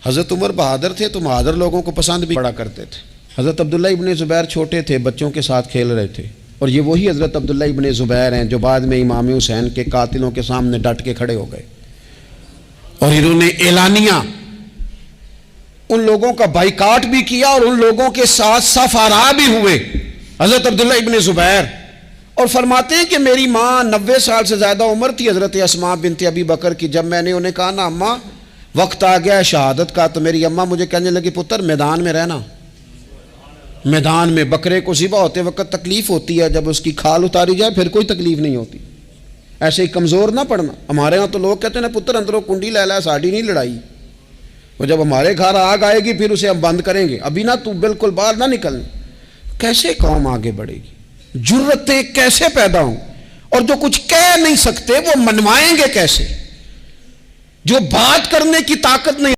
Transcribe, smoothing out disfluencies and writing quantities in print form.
हज़रत उमर बहादुर थे तो बहादुर लोगों को पसंद भी बड़ा करते थे। हज़रत अब्दुल्ला इब्ने ज़ुबैर छोटे थे, बच्चों के साथ खेल रहे थे, और ये वही हज़रत अब्दुल्ला इब्ने ज़ुबैर हैं जो बाद में इमाम हुसैन के कातिलों के सामने डट के खड़े हो गए और इन्होंने एलानिया उन लोगों का बाइकाट भी किया और उन लोगों के साथ सफारा भी हुए, हज़रत अब्दुल्ला इब्ने ज़ुबैर। और फरमाते हैं कि मेरी माँ 90 साल से ज़्यादा उम्र थी हज़रत अस्मा बिनत अबी बकर की। जब मैंने उन्हें कहा ना अम्मा वक्त आ गया है शहादत का, तो मेरी अम्मा मुझे कहने लगी पुत्र मैदान में रहना। मैदान में बकरे को ज़िबा होते वक्त तकलीफ होती है, जब उसकी खाल उतारी जाए फिर कोई तकलीफ नहीं होती। ऐसे ही कमज़ोर ना पड़ना। हमारे यहाँ तो लोग कहते हैं ना पुत्र अंदरों कुंडी लै ला, साड़ी नहीं लड़ाई। वो जब हमारे घर आग आएगी फिर उसे हम बंद करेंगे, अभी ना तू बिल्कुल बाहर ना निकलना। कैसे कौम आगे बढ़ेगी? जुर्रतें कैसे पैदा हों? और जो कुछ कह नहीं सकते वो मनवाएंगे कैसे? जो बात करने की ताकत नहीं